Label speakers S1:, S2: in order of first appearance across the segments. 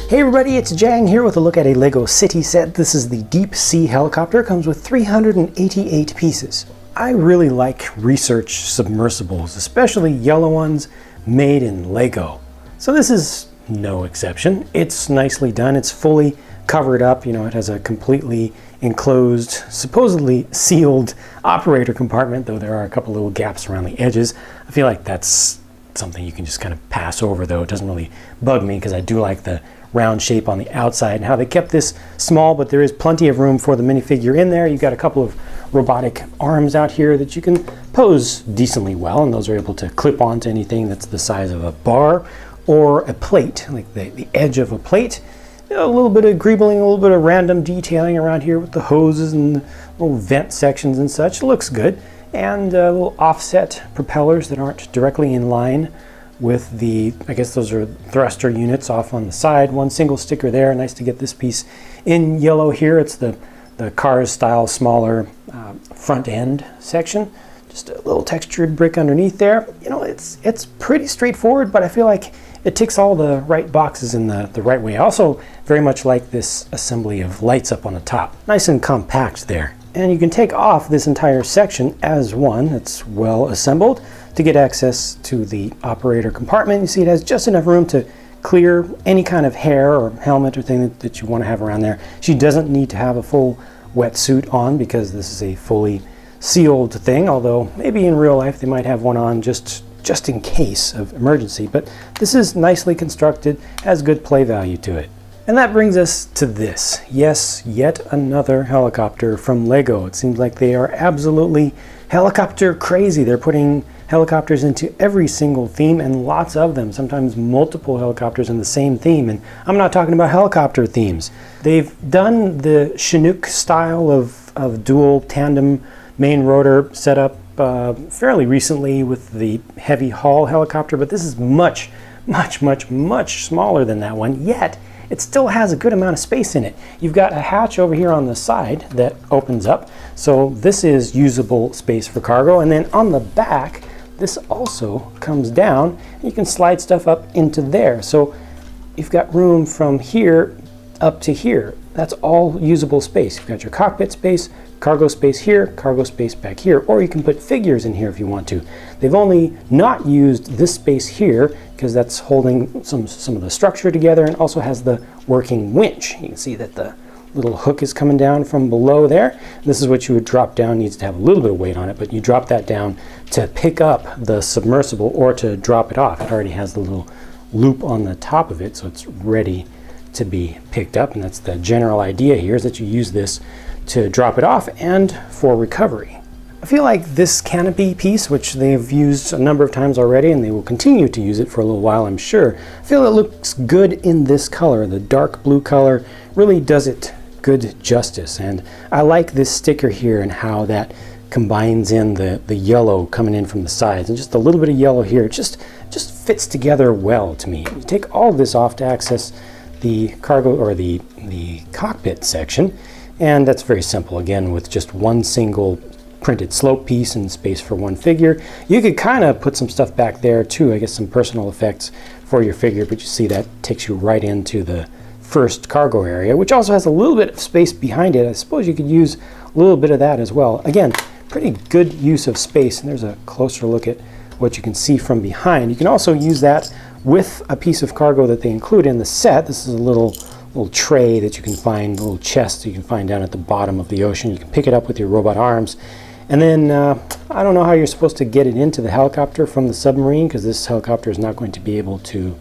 S1: Hey everybody, it's Jang here with a look at a LEGO City set. This is the Deep Sea Helicopter. It comes with 388 pieces. I really like research submersibles, especially yellow ones made in LEGO. So this is no exception. It's nicely done. It's fully covered up. You know, it has a completely enclosed, supposedly sealed operator compartment, though there are a couple little gaps around the edges. I feel like that's something you can just kind of pass over, though. It doesn't really bug me because I do like the round shape on the outside and how they kept this small, but there is plenty of room for the minifigure in there. You've got a couple of robotic arms out here that you can pose decently well, and those are able to clip onto anything that's the size of a bar or a plate, like the edge of a plate. You know, a little bit of greebling, a little bit of random detailing around here with the hoses and the little vent sections and such. It looks good. And little offset propellers that aren't directly in line with the, I guess those are thruster units off on the side. One single sticker there. Nice to get this piece in yellow here. It's the Cars style smaller front end section. Just a little textured brick underneath there. You know, it's pretty straightforward, but I feel like it ticks all the right boxes in the right way. I also very much like this assembly of lights up on the top. Nice and compact there. And you can take off this entire section as one. It's well assembled to get access to the operator compartment. You see it has just enough room to clear any kind of hair or helmet or thing that you want to have around there. She doesn't need to have a full wetsuit on because this is a fully sealed thing, although maybe in real life they might have one on just in case of emergency. But this is nicely constructed, has good play value to it. And that brings us to this. Yes, yet another helicopter from LEGO. It seems like they are absolutely helicopter crazy. They're putting helicopters into every single theme, and lots of them, sometimes multiple helicopters in the same theme. And I'm not talking about helicopter themes. They've done the Chinook style of dual tandem main rotor setup fairly recently with the heavy haul helicopter, but this is much smaller than that one, yet it still has a good amount of space in it. You've got a hatch over here on the side that opens up, so this is usable space for cargo. And then on the back, this also comes down, and you can slide stuff up into there. So you've got room from here up to here. That's all usable space. You've got your cockpit space, cargo space here, cargo space back here, or you can put figures in here if you want to. They've only not used this space here because that's holding some of the structure together, and also has the working winch. You can see that the little hook is coming down from below there. This is what you would drop down. It needs to have a little bit of weight on it, but you drop that down to pick up the submersible or to drop it off. It already has the little loop on the top of it, so it's ready to be picked up. And that's the general idea here, is that you use this to drop it off and for recovery. I feel like this canopy piece, which they've used a number of times already, and they will continue to use it for a little while, I'm sure. I feel it looks good in this color. The dark blue color really does it good justice. And I like this sticker here and how that combines in the yellow coming in from the sides, and just a little bit of yellow here. It just fits together well to me. You take all of this off to access the cargo or the cockpit section, and that's very simple. Again, with just one single printed slope piece and space for one figure. You could kind of put some stuff back there too, I guess some personal effects for your figure, but you see that takes you right into the first cargo area, which also has a little bit of space behind it. I suppose you could use a little bit of that as well. Again, pretty good use of space, and there's a closer look at what you can see from behind. You can also use that with a piece of cargo that they include in the set. This is a little tray that you can find, a little chest you can find down at the bottom of the ocean. You can pick it up with your robot arms. And then I don't know how you're supposed to get it into the helicopter from the submarine, because this helicopter is not going to be able to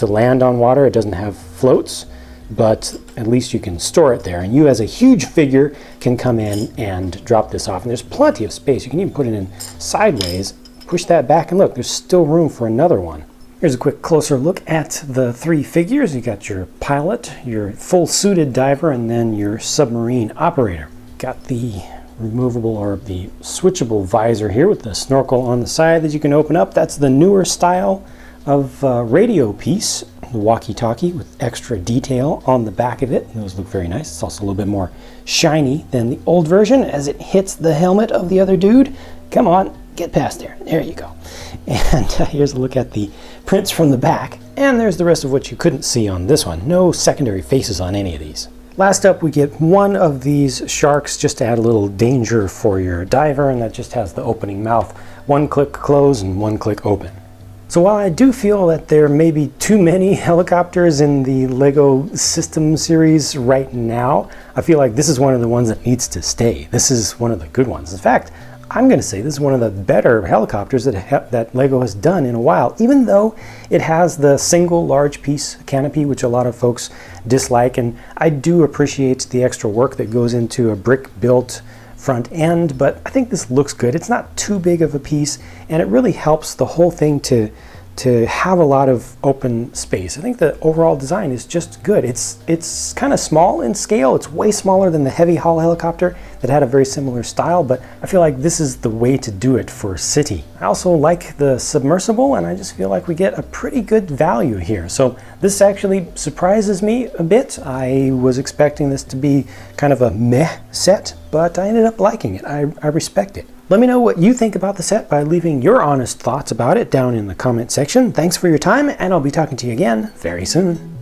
S1: land on water. It doesn't have floats, but at least you can store it there. And you, as a huge figure, can come in and drop this off. And there's plenty of space. You can even put it in sideways, push that back, and look, there's still room for another one. Here's a quick closer look at the three figures. You got your pilot, your full suited diver, and then your submarine operator. Got the removable or the switchable visor here with the snorkel on the side that you can open up. That's the newer style of radio piece, the walkie-talkie with extra detail on the back of it. Those look very nice. It's also a little bit more shiny than the old version as it hits the helmet of the other dude. Come on, get past there. There you go. And here's a look at the prints from the back. And there's the rest of what you couldn't see on this one. No secondary faces on any of these. Last up, we get one of these sharks just to add a little danger for your diver, and that just has the opening mouth. One click close and one click open. So while I do feel that there may be too many helicopters in the LEGO System series right now, I feel like this is one of the ones that needs to stay. This is one of the good ones. In fact, I'm going to say this is one of the better helicopters that LEGO has done in a while, even though it has the single large piece canopy, which a lot of folks dislike, and I do appreciate the extra work that goes into a brick-built front end, but I think this looks good. It's not too big of a piece, and it really helps the whole thing to have a lot of open space. I think the overall design is just good. It's kind of small in scale. It's way smaller than the heavy haul helicopter that had a very similar style, but I feel like this is the way to do it for a city. I also like the submersible, and I just feel like we get a pretty good value here. So this actually surprises me a bit. I was expecting this to be kind of a meh set, but I ended up liking it. I respect it. Let me know what you think about the set by leaving your honest thoughts about it down in the comment section. Thanks for your time, and I'll be talking to you again very soon.